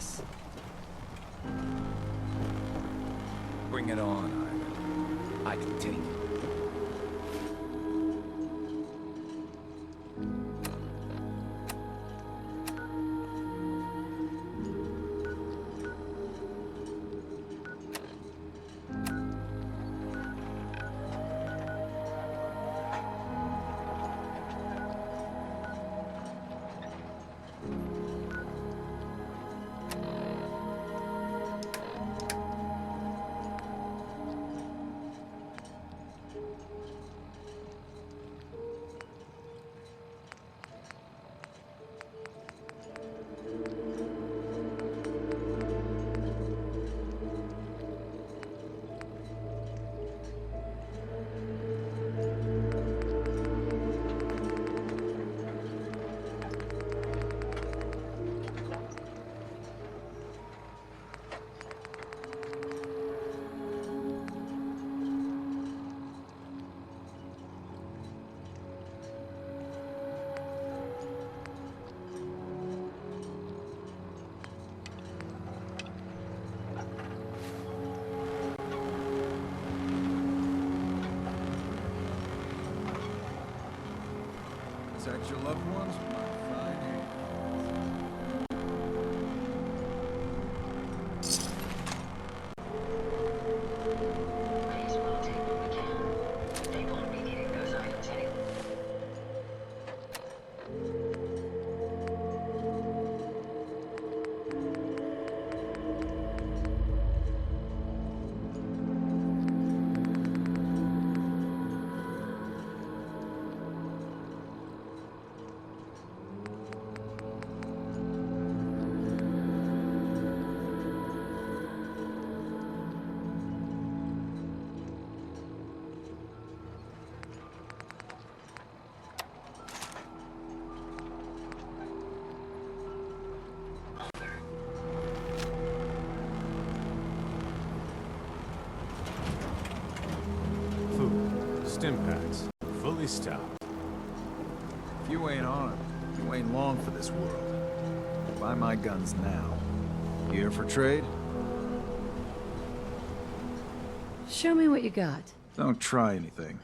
guess. Bring it on, Ivan. I can take it. Protect your loved ones with my fine hand. Please will take what we can. They won't be needing those items anyway. Food. Stim packs. Fully stocked. If you ain't armed, you ain't long for this world. Buy my guns now. You here for trade? Show me what you got. Don't try anything.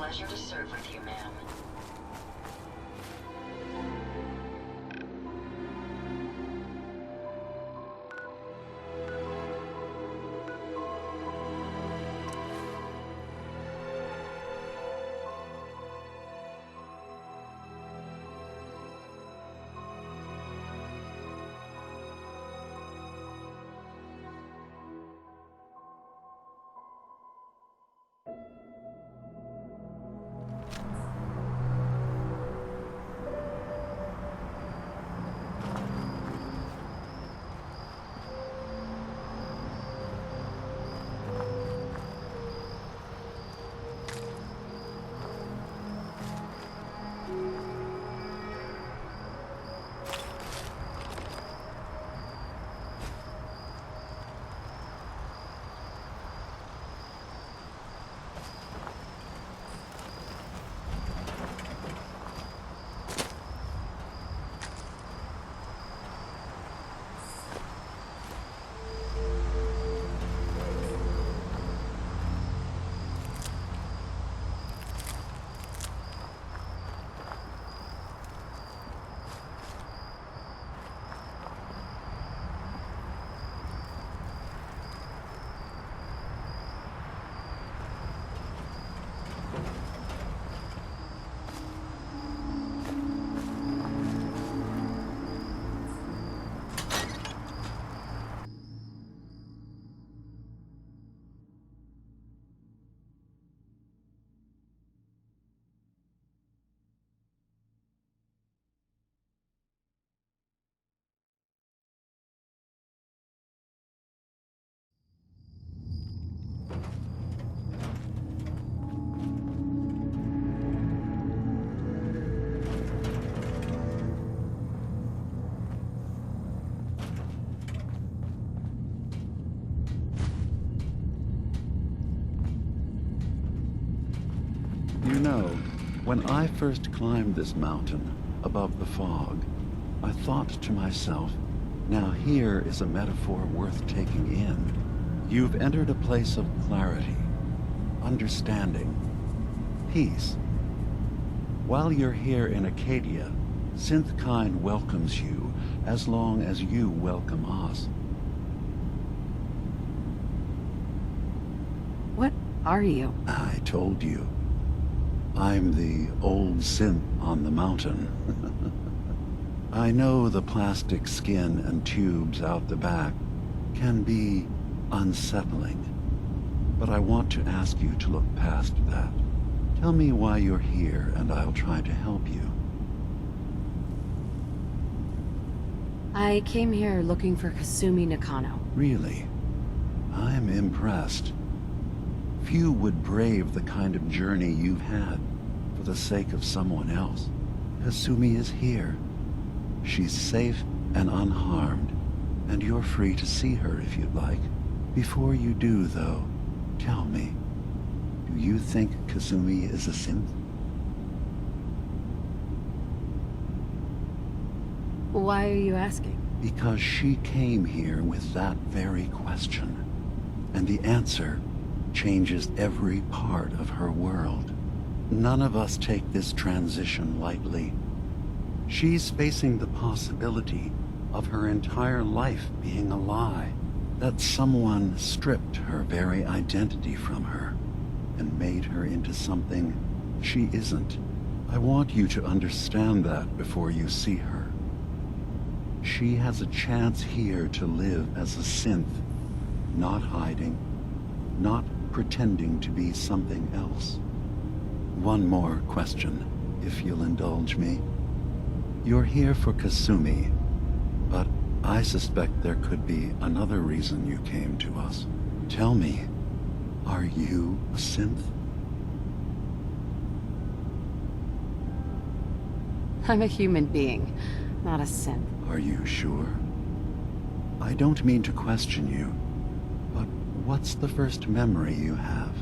pleasure to serve with you, ma'am. You know, when I first climbed this mountain above the fog, I thought to myself, now here is a metaphor worth taking in. You've entered a place of clarity, understanding, peace. While you're here in Acadia, Synthkind welcomes you as long as you welcome us. What are you? I told you. I'm the old synth on the mountain. I know the plastic skin and tubes out the back can be unsettling, but I want to ask you to look past that. Tell me why you're here, and I'll try to help you. I came here looking for Kasumi Nakano. Really? I'm impressed. Few would brave the kind of journey you've had for the sake of someone else. Kasumi is here. She's safe and unharmed, and you're free to see her if you'd like. Before you do, though, tell me, do you think Kasumi is a synth? Why are you asking? Because she came here with that very question, and the answer changes every part of her world. None of us take this transition lightly. She's facing the possibility of her entire life being a lie, that someone stripped her very identity from her and made her into something she isn't. I want you to understand that before you see her. She has a chance here to live as a synth, not hiding, not pretending to be something else. One more question, if you'll indulge me. You're here for Kasumi, but I suspect there could be another reason you came to us. Tell me, are you a synth? I'm a human being, not a synth. Are you sure? I don't mean to question you, but what's the first memory you have?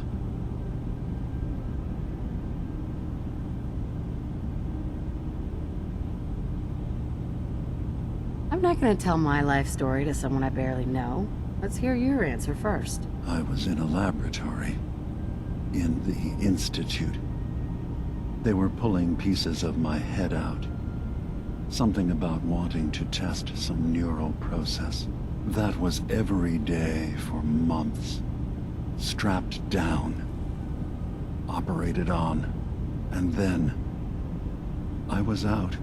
I'm not gonna tell my life story to someone I barely know. Let's hear your answer first. I was in a laboratory, in the Institute, They were pulling pieces of my head out. Something about wanting to test some neural process. That was every day for months. Strapped down. Operated on. And then I was out.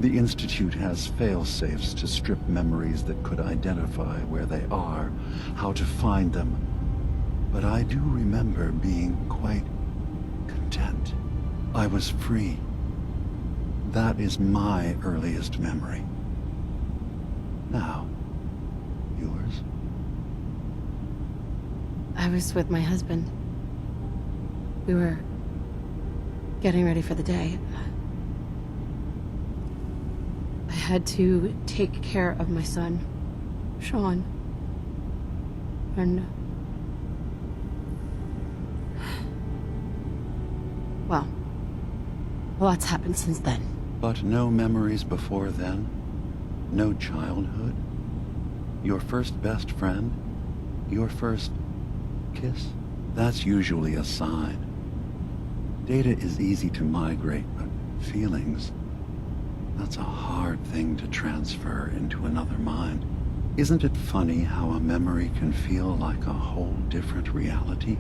The Institute has fail-safes to strip memories that could identify where they are, how to find them. But I do remember being quite content. I was free. That is my earliest memory. Now, yours? I was with my husband. We were getting ready for the day. I had to take care of my son, Sean. And... well, a lot's happened since then. But no memories before then? No childhood? Your first best friend? Your first kiss? That's usually a sign. Data is easy to migrate, but feelings... that's a hard thing to transfer into another mind. Isn't it funny how a memory can feel like a whole different reality?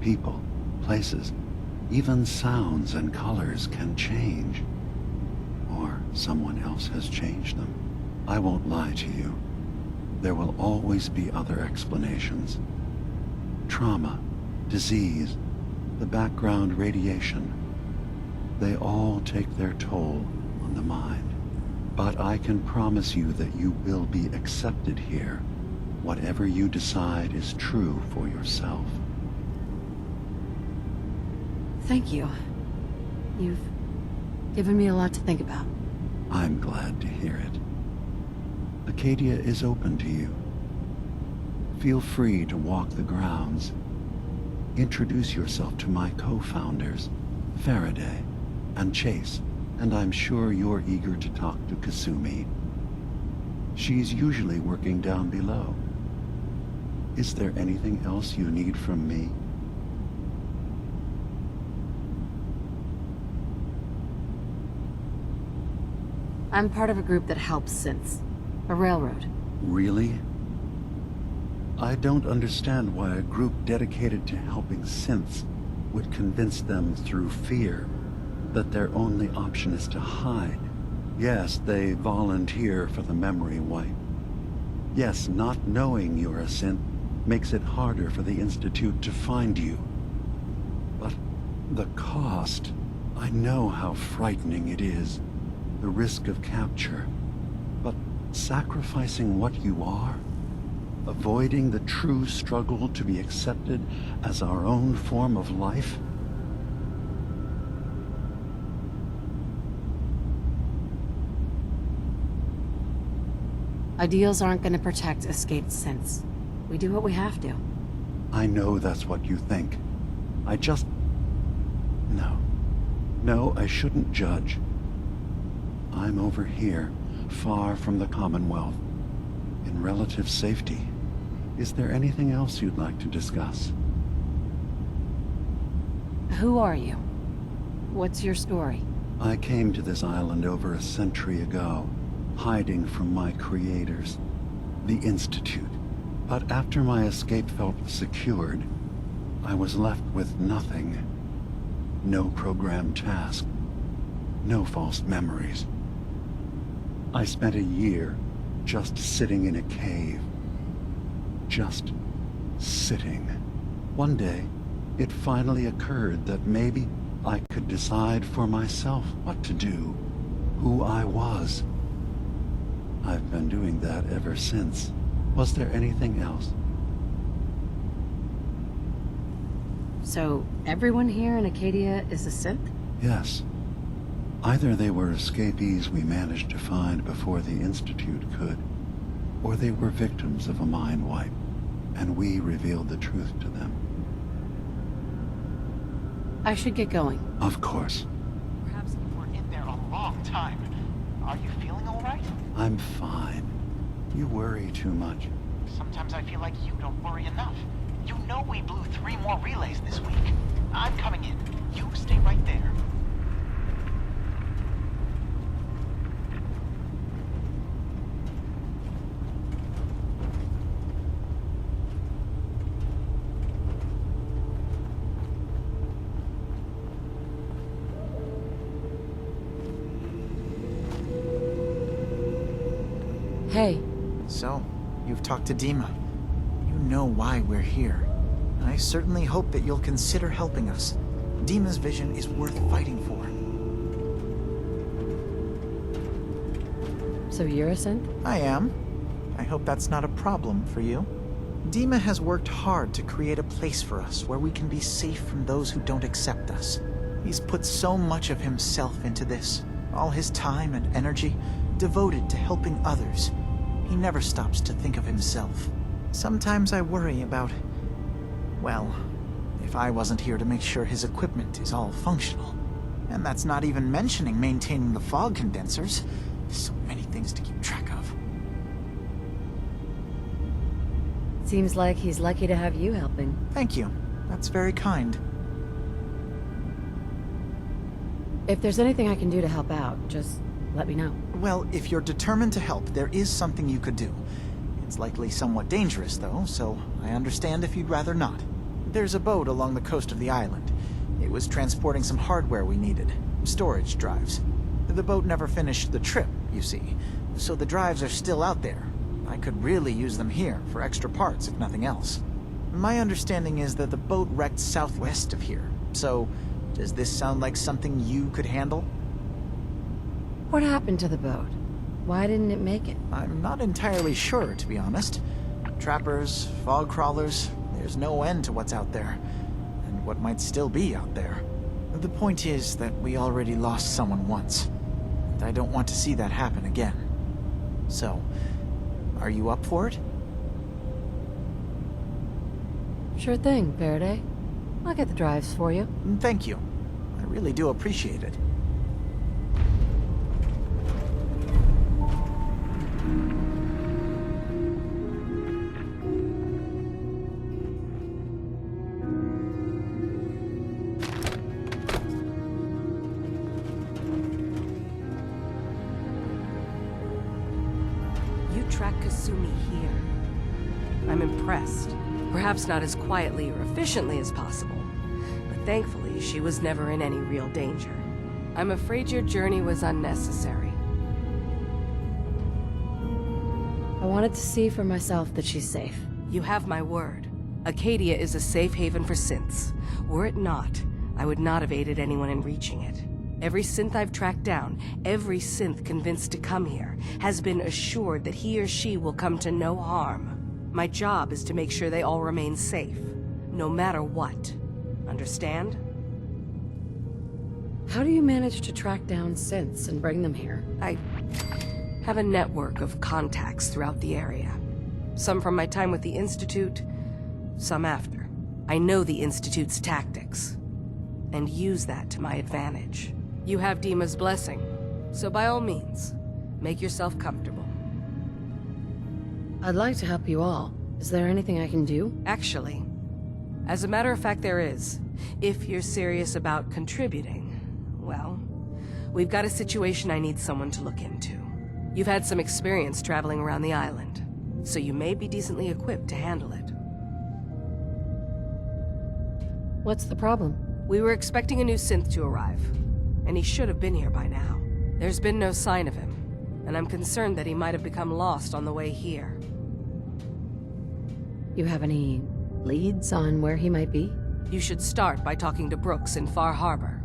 People, places, even sounds and colors can change. Or someone else has changed them. I won't lie to you. There will always be other explanations. Trauma, disease, the background radiation. They all take their toll on the mind. But I can promise you that you will be accepted here, whatever you decide is true for yourself. Thank you. You've given me a lot to think about. I'm glad to hear it. Acadia is open to you. Feel free to walk the grounds. Introduce yourself to my co-founders, Faraday and Chase, and I'm sure you're eager to talk to Kasumi. She's usually working down below. Is there anything else you need from me? I'm part of a group that helps synths. A railroad. Really? I don't understand why a group dedicated to helping synths would convince them through fear that their only option is to hide. Yes, they volunteer for the memory wipe. Yes, not knowing you're a synth makes it harder for the Institute to find you. But the cost, I know how frightening it is. The risk of capture. But sacrificing what you are, avoiding the true struggle to be accepted as our own form of life? Ideals aren't going to protect escaped synths. We do what we have to. I know that's what you think. I just... No. No, I shouldn't judge. I'm over here, far from the Commonwealth, in relative safety. Is there anything else you'd like to discuss? Who are you? What's your story? I came to this island over a century ago, hiding from my creators, the Institute. But after my escape felt secured, I was left with nothing. No programmed task. No false memories. I spent a year just sitting in a cave. Just sitting. One day, it finally occurred that maybe I could decide for myself what to do, who I was. I've been doing that ever since. Was there anything else? So, everyone here in Acadia is a synth? Yes. Either they were escapees we managed to find before the Institute could, or they were victims of a mind wipe, and we revealed the truth to them. I should get going. Of course. Perhaps you were in there a long time. Are you feeling all right? I'm fine. You worry too much. Sometimes I feel like you don't worry enough. You know we blew 3 more relays this week. I'm coming in. You stay right there. Hey, So, you've talked to Dima. You know why we're here. I certainly hope that you'll consider helping us. Dima's vision is worth fighting for. so you're a synth? I am. I hope that's not a problem for you. Dima has worked hard to create a place for us where we can be safe from those who don't accept us. He's put so much of himself into this, all his time and energy devoted to helping others. He never stops to think of himself. Sometimes I worry about, well, if I wasn't here to make sure his equipment is all functional. And that's not even mentioning maintaining the fog condensers. So many things to keep track of. Seems like he's lucky to have you helping. Thank you. That's very kind. If there's anything I can do to help out, just let me know. Well, if you're determined to help, there is something you could do. It's likely somewhat dangerous, though, so I understand if you'd rather not. There's a boat along the coast of the island. It was transporting some hardware we needed. Storage drives. The boat never finished the trip, you see, so the drives are still out there. I could really use them here for extra parts, if nothing else. My understanding is that the boat wrecked southwest of here, so does this sound like something you could handle? What happened to the boat? Why didn't it make it? I'm not entirely sure, to be honest. Trappers, fog crawlers, there's no end to what's out there, and what might still be out there. The point is that we already lost someone once, and I don't want to see that happen again. So, are you up for it? Sure thing, Faraday. I'll get the drives for you. Thank you. I really do appreciate it. You tracked Kasumi here. I'm impressed. Perhaps not as quietly or efficiently as possible, but thankfully she was never in any real danger. I'm afraid your journey was unnecessary. I wanted to see for myself that she's safe. You have my word. Acadia is a safe haven for synths. Were it not, I would not have aided anyone in reaching it. Every synth I've tracked down, every synth convinced to come here, has been assured that he or she will come to no harm. My job is to make sure they all remain safe, no matter what. Understand? How do you manage to track down synths and bring them here? I have a network of contacts throughout the area. Some from my time with the Institute, some after. I know the Institute's tactics, and use that to my advantage. You have Dima's blessing, so by all means, make yourself comfortable. I'd like to help you all. Is there anything I can do? Actually, as a matter of fact, there is. If you're serious about contributing, well, we've got a situation I need someone to look into. You've had some experience traveling around the island, so you may be decently equipped to handle it. What's the problem? We were expecting a new synth to arrive, and he should have been here by now. There's been no sign of him, and I'm concerned that he might have become lost on the way here. You have any leads on where he might be? You should start by talking to Brooks in Far Harbor.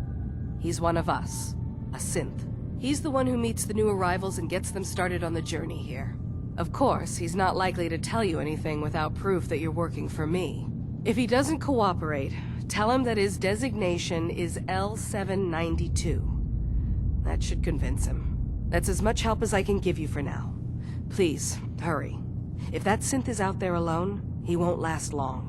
He's one of us, a synth. He's the one who meets the new arrivals and gets them started on the journey here. Of course, he's not likely to tell you anything without proof that you're working for me. If he doesn't cooperate, tell him that his designation is L792. That should convince him. That's as much help as I can give you for now. Please, hurry. If that synth is out there alone, he won't last long.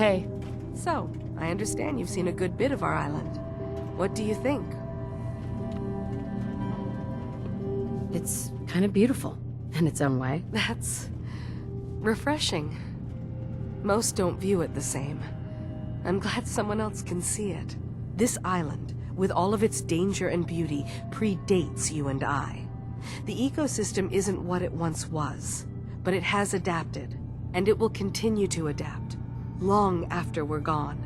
Hey, So, I understand you've seen a good bit of our island. What do you think? it's kind of beautiful in its own way. That's refreshing. Most don't view it the same. I'm glad someone else can see it. This island, with all of its danger and beauty, predates you and I. The ecosystem isn't what it once was, but it has adapted, and it will continue to adapt, long after we're gone.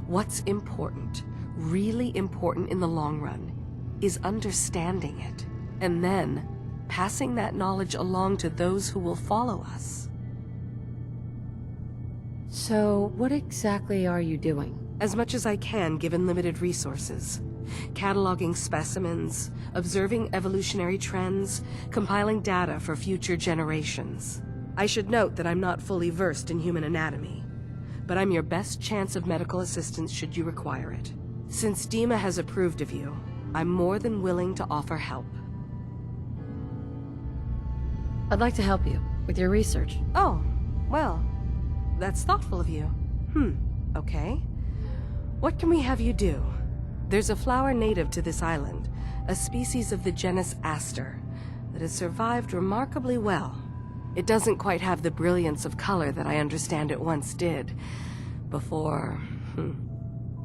What's important, really important in the long run, is understanding it, and then passing that knowledge along to those who will follow us. So, what exactly are you doing? As much as I can given limited resources. Cataloging specimens, observing evolutionary trends, compiling data for future generations. I should note that I'm not fully versed in human anatomy, but I'm your best chance of medical assistance should you require it. Since Dima has approved of you, I'm more than willing to offer help. I'd like to help you with your research. Oh, well, that's thoughtful of you. Okay. What can we have you do? There's a flower native to this island, a species of the genus Aster, that has survived remarkably well. It doesn't quite have the brilliance of color that I understand it once did. Before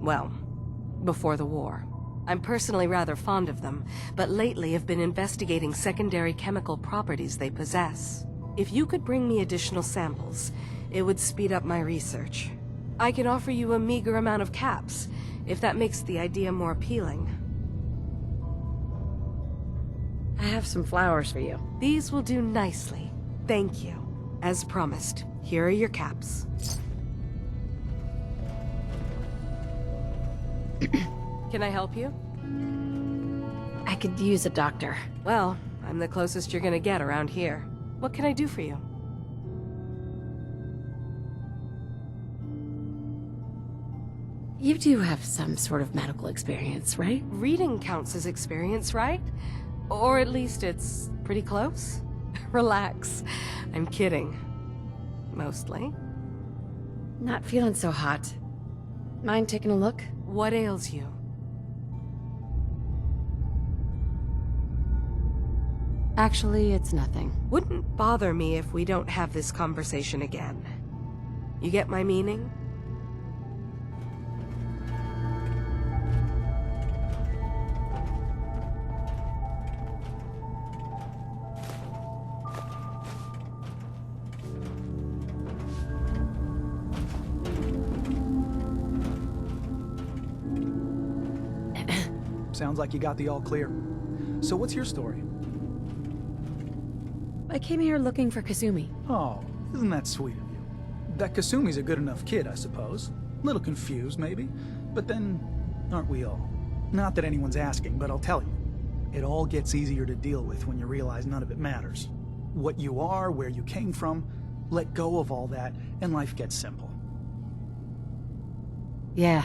the war. I'm personally rather fond of them, but lately have been investigating secondary chemical properties they possess. If you could bring me additional samples, it would speed up my research. I can offer you a meager amount of caps, if that makes the idea more appealing. I have some flowers for you. These will do nicely. Thank you. As promised, here are your caps. Can I help you? I could use a doctor. Well, I'm the closest you're gonna get around here. What can I do for you? You do have some sort of medical experience, right? Reading counts as experience, right? Or at least it's pretty close. Relax. I'm kidding. Mostly. Not feeling so hot. Mind taking a look? What ails you? Actually, it's nothing. Wouldn't bother me if we don't have this conversation again. You get my meaning? Sounds like you got the all clear. So what's your story? I came here looking for Kasumi. Oh, isn't that sweet of you? That Kasumi's a good enough kid, I suppose. Little confused, maybe. But then, aren't we all? Not that anyone's asking, but I'll tell you. It all gets easier to deal with when you realize none of it matters. What you are, where you came from, let go of all that, and life gets simple. Yeah,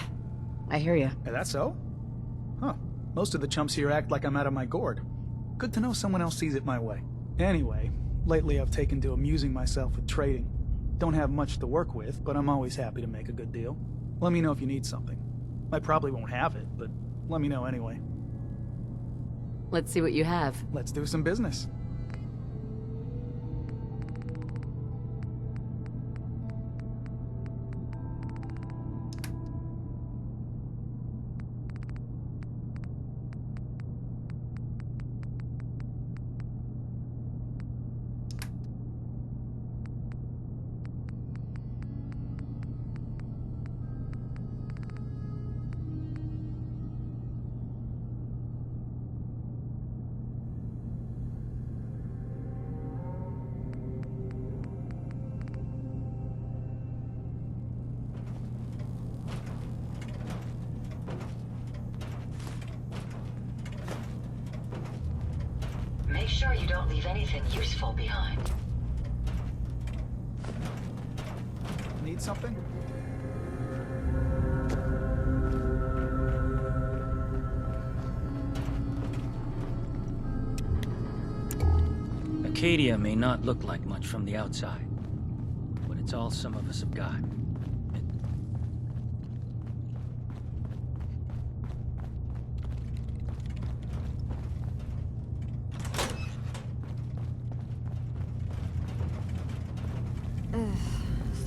I hear you. Is that so? Huh. Most of the chumps here act like I'm out of my gourd. Good to know someone else sees it my way. Anyway, lately I've taken to amusing myself with trading. Don't have much to work with, but I'm always happy to make a good deal. Let me know if you need something. I probably won't have it, but let me know anyway. Let's see what you have. Let's do some business. Make sure you don't leave anything useful behind. Need something? Acadia may not look like much from the outside, but it's all some of us have got.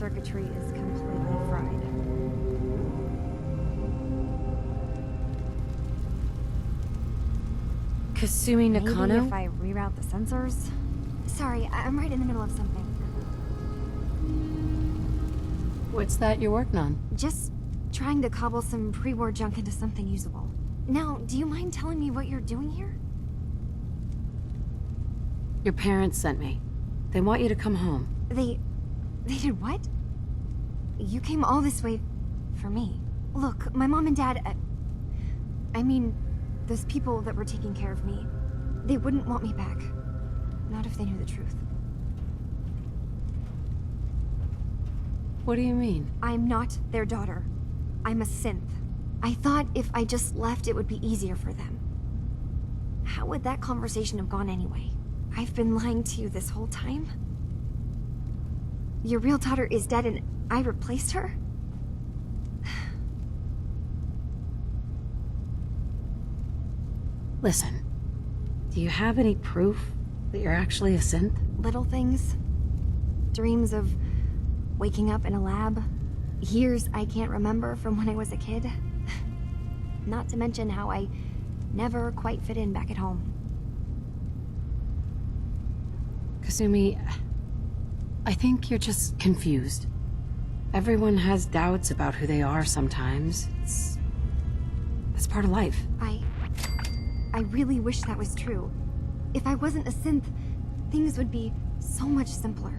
circuitry is completely fried. Kasumi Maybe Nakano? if I reroute the sensors? Sorry, I'm right in the middle of something. What's that you're working on? Just trying to cobble some pre-war junk into something usable. Now, do you mind telling me what you're doing here? Your parents sent me. They want you to come home. They did what? You came all this way for me. Look, my mom and dad, I mean, those people that were taking care of me, they wouldn't want me back. Not if they knew the truth. What do you mean? I'm not their daughter. I'm a synth. I thought if I just left, it would be easier for them. How would that conversation have gone anyway? I've been lying to you this whole time? Your real daughter is dead and I replaced her? Listen, do you have any proof that you're actually a synth? Little things. Dreams of waking up in a lab. Years I can't remember from when I was a kid. Not to mention how I never quite fit in back at home. Kasumi, I think you're just confused. Everyone has doubts about who they are sometimes. It's part of life. I really wish that was true. If I wasn't a synth, things would be so much simpler.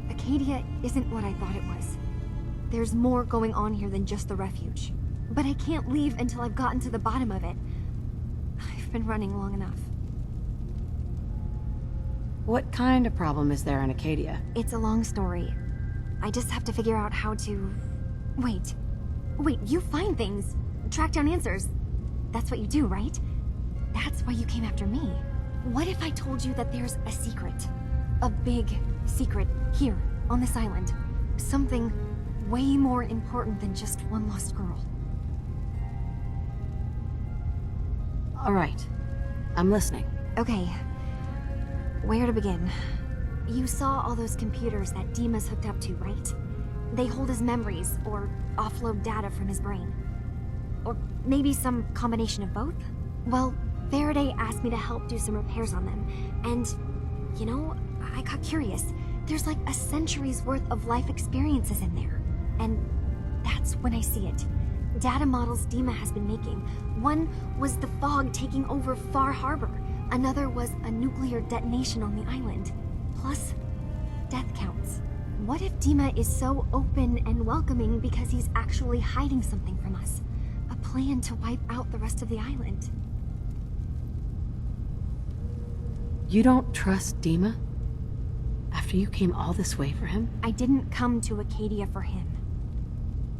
Acadia isn't what I thought it was. There's more going on here than just the refuge. But I can't leave until I've gotten to the bottom of it. I've been running long enough. What kind of problem is there in Acadia? It's a long story. I just have to figure out how to... Wait, you find things. Track down answers. That's what you do, right? That's why you came after me. What if I told you that there's a secret? A big secret here, on this island. Something way more important than just one lost girl. All right, I'm listening. Okay. Where to begin? You saw all those computers that Dima's hooked up to, right? They hold his memories, or offload data from his brain. Or maybe some combination of both? Well, Faraday asked me to help do some repairs on them, and, you know, I got curious. There's like a century's worth of life experiences in there. And that's when I see it. Data models Dima has been making. One was the fog taking over Far Harbor. Another was a nuclear detonation on the island. Plus, death counts. What if Dima is so open and welcoming because he's actually hiding something from us? A plan to wipe out the rest of the island. You don't trust Dima? After you came all this way for him? I didn't come to Acadia for him.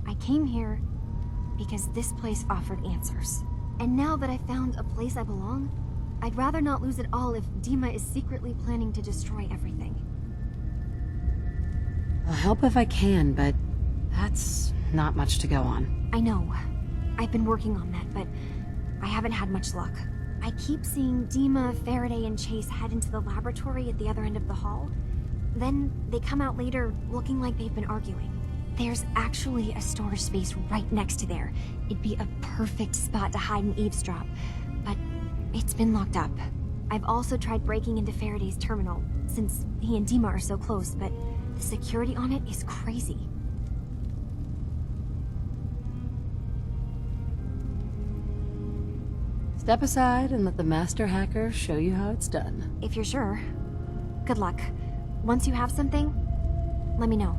I came here because this place offered answers. And now that I found a place I belong, I'd rather not lose it all if Dima is secretly planning to destroy everything. I'll help if I can, but that's not much to go on. I know. I've been working on that, but I haven't had much luck. I keep seeing Dima, Faraday, and Chase head into the laboratory at the other end of the hall. Then they come out later looking like they've been arguing. There's actually a storage space right next to there. It'd be a perfect spot to hide and eavesdrop, but it's been locked up. I've also tried breaking into Faraday's terminal, since he and Dima are so close, but the security on it is crazy. Step aside and let the master hacker show you how it's done. If you're sure. Good luck. Once you have something, let me know.